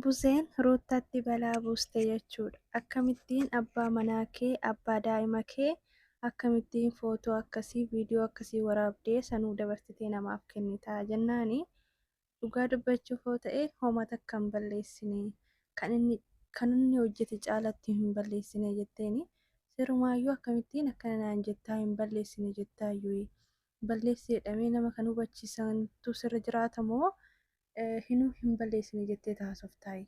Buzeen ruuttatti balaa buuste jechuudha. Akkamittiin abbaa manaa kee, abbaa daa'ima kee akkamittiin footoo akkasii, viidiyoo akkasii waraabdee sanuu dabarsitee namaaf kennitaa jennaani dhugaa dubbachuuf yoo ta'e homaa takka hin balleessine kan inni hojjete caalatti hin balleessine jetteeni sirumaayyuu akkamittiin akkana naan jettaa hin balleessine jettaayyuu balleessi jedhamee nama kan hubachiisantu sirra jiraata moo hinuu hin balleessine jettee taasoftaයි.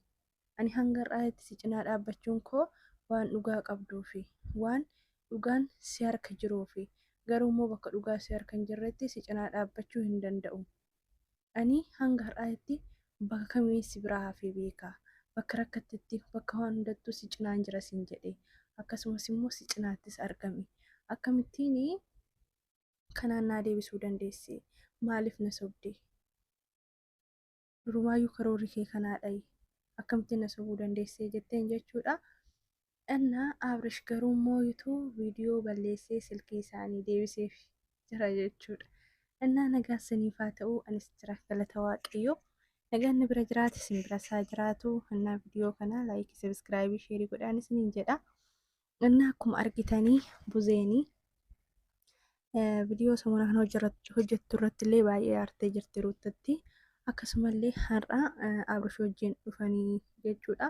Ani hanga har'aatti si cinaa dhaabbachuun koo waan dhugaa qabduufi waan dhugaan si harka jiruufi garuu immoo bakka dhugaa si harka hin jirretti si cinaa dhaabbachuu hin danda'u. Ani hanga har'aatti bakka kamii si biraa hafee beeka. Bakka rakkattetti bakka waan hundattuu si cinaan jira siin jedhe akkasumas immoo si cinaattis argame. Akkamittiin kanaan naa deebisuu dandeesse? Maaliif na sobde? Durumaayyuu karoorri kee kanaadhayi. Akkamittiin na sobuu dandeessee jetteen jechuudha. Innaa Abrish garuu mooyituu viidiyoo balleessee silkii isaanii deebiseef jira jechuudha. Innaa nagaa saniif haa ta'uu anis jira galata waaqayyoo. Nagaan bira jiraate isin bira isaa jiraatu. Innaa viidiyoo kana laayikii, sabiskiraayibii, sheerii godhaan isiniin jedha. Innaa akkuma argitanii buzeenii viidiyoo samuuna kana hojjettu irratti illee baay'ee aartee jirti ruuttatti. Akkasumallee har'a Abrish wajjin dhufanii jechuudha.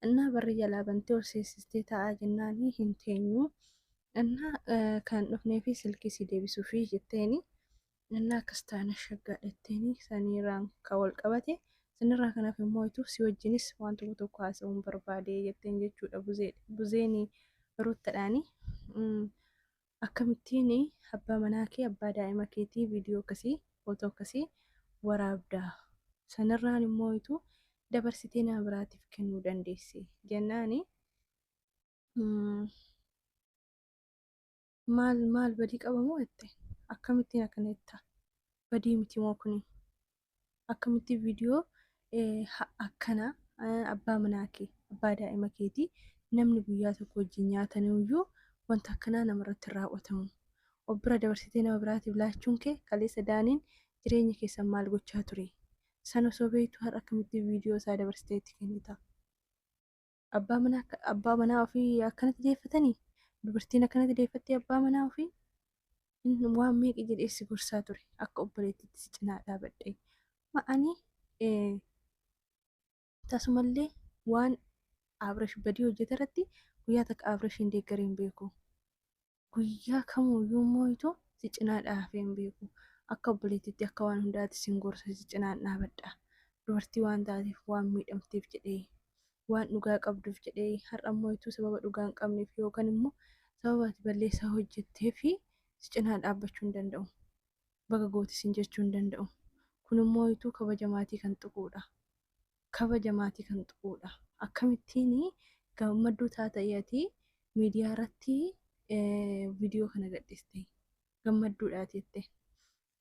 Innaa barri jalaa bantee ol seensistee taa'aa jennaanii hin teenyu. Innaa kan dhufneefi silkii si deebisuufi jetteeni. Innaa akkas taana shaggaadhatteeni saniirraan kan wal qabate. Sanirraa kanaaf immoo si wajjinis waan tokko haasa'uun barbaade jetteen jechuudha buzeenii ruuttadhaani. Akkamittiin abbaa manaa kee, abbaa daa'ima keetii viidiyoo akkasii, footoo akkasii waraabdaa? Sanirraan immoo dabarsitee nama biraatiif kennuu dandeesse jennaani. Maal badii qabamoo jette? Akkamittiin akkana jetta? Badii miti moo kuni? Akkamittiin viidiyoo akkana abbaa manaa kee, abbaa daa'ima keetii namni guyyaa tokko wajjin nyaataniyyuu wanta akkanaa namarratti hin raawwatamu. Of bira dabarsitee nama biraatiif laachuun kee kaleessa daaniin jireenya keessan maal gochaa ture? Sana osoo beektu har'a akkamittiin viidiyoo isaa dabarsitee itti kennita? Abbaa manaa ofii akkanatti deeffatanii? Dubartiin akkanatti deeffattee abbaa manaa ofii? Waan meeqa jedhee si gorsaa ture? Akka obboleettiitti si cinaa dhaabadhe. Ma'anii tasumallee waan Abrish badii hojjete irratti guyyaa takka Abrish hin deeggaree hin beeku. Guyyaa kamuyyuu immoo si cinaa dhaabee hin beeku. Akka obboleettiitti akka waan hundaatti sin gorsa si cinaan dhaabadha. Dubartii waan taateef waan miidhamteef jedhee waan dhugaa qabduuf jedhee har'a immoo sababa dhugaa hin qabneef yookaan immoo sababa ati balleessaa hojjetteef si cinaa dhaabbachuu hin danda'u. Baga gootis hin jechuu hin danda'u. Kun immoo kabaja maatii kan tuquudha. Kabaja maatii kan tuquudha. Akkamittiin gammadduu taata'eeti miidiyaa irratti viidiyoo kana gadhiiste? Gammadduudhaati jette.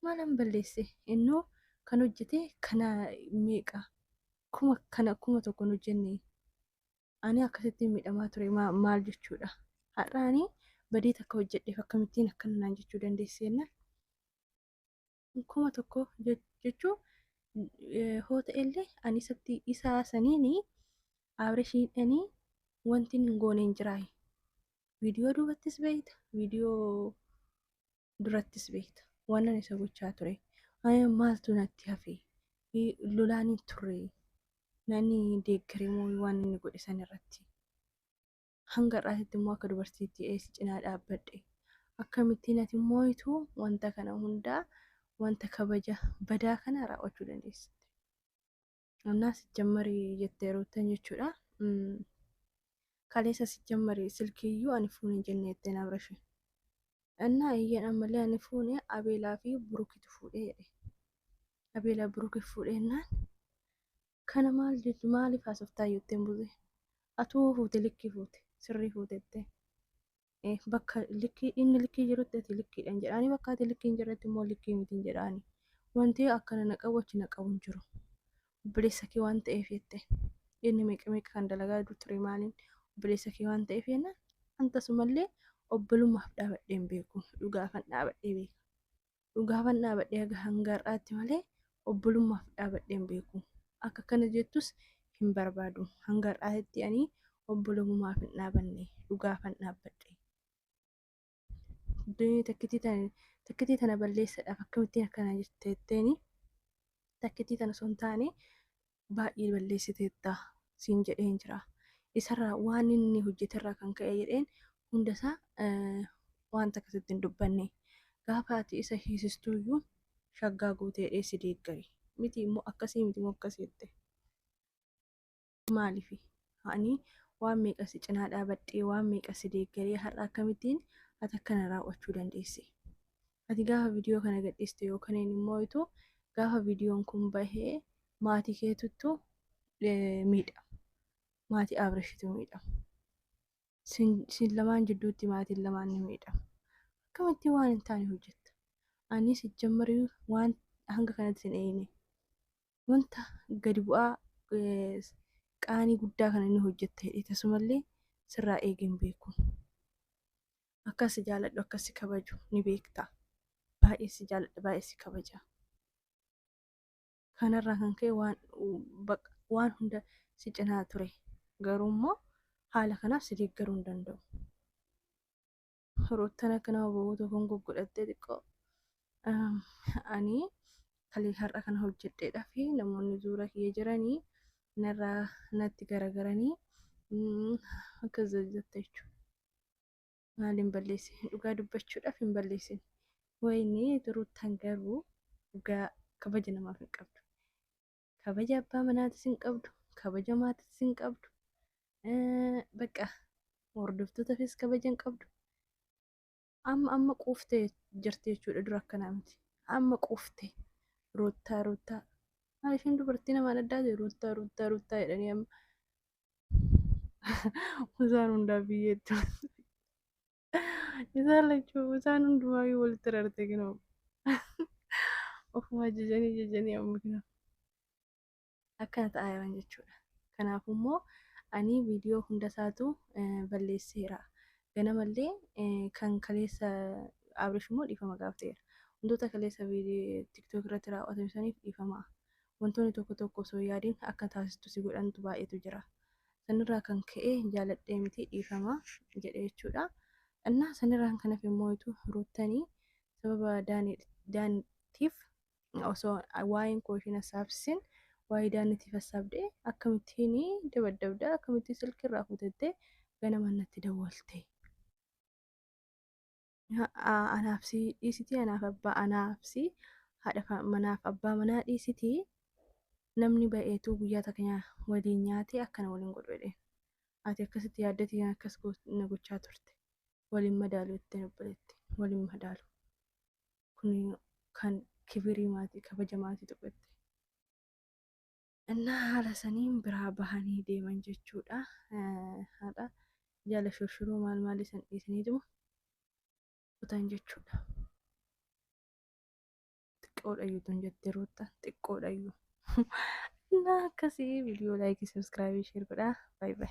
Maalan balleesse? Innoo kan hojjete kana meeqa? Kuma tokko hin hojjenne. Ani akkasittiin miidhamaa ture maal jechuudha? Har'aanii badii takka hojjedheef akkamittiin akkana naan jechuu dandeesseena? Kuma tokko jechuun hoo ta'ellee ani isaa saniini Abrishiidhanii wanti hin goone hin jiraayi. Viidiyoo duubattis beekta, viidiyoo durattis beekta. Waan ani isa gochaa ture. Maaltu natti hafe? Lolaan hin turre. Namni deeggaree moo waan inni godhe san irratti? Hanga har'aatitti immoo akka dubartiitti si cinaa dhaabbadhe. Akkamittiin ati immoo wanta kana hundaa wanta kabaja badaa kana raawwachuu dandeessite? Innaa sijjammarii jettee ruuttan jechuudha. Kaleessa sijjammarii silkiiyyuu ani fuune hin jenne jetteen Abrish. Innaa iyyan ammallee ani fuune Abeelaa fi Burukitu fuudhee jedhe. Abeelaa Burukii fuudheennaan kana maaliif haasoftaa jetteen buzee? Atuu fuute likkii fuute sirrii fuutette. Bakka inni likkii jirutti ati likkiidhaan jedhaanii bakka ati likkii hin jirretti immoo likkii mitiin jedhaanii. Wanti akkana na qabu achi na qabu hin jiru. Obboleessa kee waan ta'eef jette. Inni meeqa kan dalagaa ture maaliin obboleessa kee waan ta'eef jennaan antasumallee obbolummaaf dhaabadhee hin beeku. Dhugaafan dhaabadhee beeka. Dhugaafan dhaabadhee hanga har'aatti malee obbolummaaf dhaabadhee hin beeku. Akka kana jettus hin barbaadu. Hanga har'aatti ani obbolummaaf hin dhaabanne dhugaafan dhaabbadhe. Takkitii tana balleessadhaaf akkamittiin akkana jetteetteeni takkitii tana osoo hin taane baay'ee balleessiteetta siin jedheen jira. Isarraa waan inni hojjeterraa kan ka'e jedheen hundasaa wanta akkasitti hin dubbanne. Gaafa ati isa hiisistuyyuu shaggaa guutee dheessi deeggari. Miti immoo akkasii miti immoo akkasii jette. Maaliif? Ani waan meeqa si cinaa dhaabadhee waan meeqa si deeggaree har'a akkamittiin ati akkana raawwachuu dandeesse? Ati gaafa viidiyoo kana gadhiiste yookaan immoo gaafa viidiyoon kun bahee maatii keetuttu miidha. Maatii Abreeshitu miidha. Sin lamaan jidduutti maatiin lamaan ni miidha. Akkamittiin waan hin taane hojjetta? Ani sijjammarii waan hanga kanatti sin eeyine. Wanta gadi bu'aa qaanii guddaa kana inni hojjetta jedhee tasumallee sirraa eegeen beeku. Akkas jaaladhu akkas kabaju ni beekta. Baay'ee si jaaladha baay'ee si kabaja. Kanarraa kan ka'e waan hunda si cinaa ture. Garuu immoo haala kanaaf si deeggaruu hin danda'u. Roottan akka nama ba'uutu kan goggodhattee xiqqoo ani kalee har'a kana hojjedheedhaa fi namoonni zuura kiyya jiranii narraa natti garagaranii akkas jajjatta jechuudha. Maaliin balleessin dhugaa dubbachuudhaaf hin balleessin. Wayini Roottan garuu dhugaa kabaja namaaf hin qabdu. Kabaja abbaa manaatis hin qabdu. Kabaja maatiis hin qabdu. Bakka hordoftootafis kabaja hin qabdu. Amma quuftee jirti jechuudha dura akkanaa miti. Amma quuftee Roottaa. Maaliifin dubartii namaan addaa ta'e Roottaa jedhanii amma isaan hundaa biyyeettu. Isaan lachuu isaan hundumaayyuu walitti rarte kinoo. Ofuma jajanii amma kinoo. Akkana ta'aa jiran jechuudha. Kanaafuu immoo ani viidiyoo hundasaatu balleesseera. Ganamallee kan kaleessa Abreesh immoo dhiifama gaafateera. Wantoota kaleessa TikTok irratti raawwatame saniif dhiifama. Wantoonni tokko osoo yaadiin akka taasistu si godhantu baay'eetu jira. Sanirraa kan ka'e jaaladhee miti dhiifama jedhee jechuudha. Innaa sanirraan kan hafe immoo Roottanii sababa daaniitiif osoo waa'een koo isheen hasaabsin waa'ee daaniitiif hasaabdee akkamittiin dabadabdaa akkamittiin silkirraa fuutettee ganama natti dawwalte. Anaaf si dhiisitii haadha manaaf abbaa manaa dhiisitii namni ba'eetu guyyaa takka waliin nyaatee akkana waliin godhu jedhee. Ati akkasitti yaaddatii akkas na gochaa turte. Waliin madaalu jettee obboleetti. Waliin madaalu. Kun kan kibirii maatii kabaja maatii tuqatte. Innaa haala saniin biraa bahanii deeman jechuudha. Haadha jaala shurshuruu maal isaan dhiisaniituma kutan jechuudha. Xiqqoodhayyuu tun jettee Roottaan xiqqoodhayyuu. Innaa akkasii viidiyoo laayikii sabiskiraaybii sheer godhaa. Baay'ee.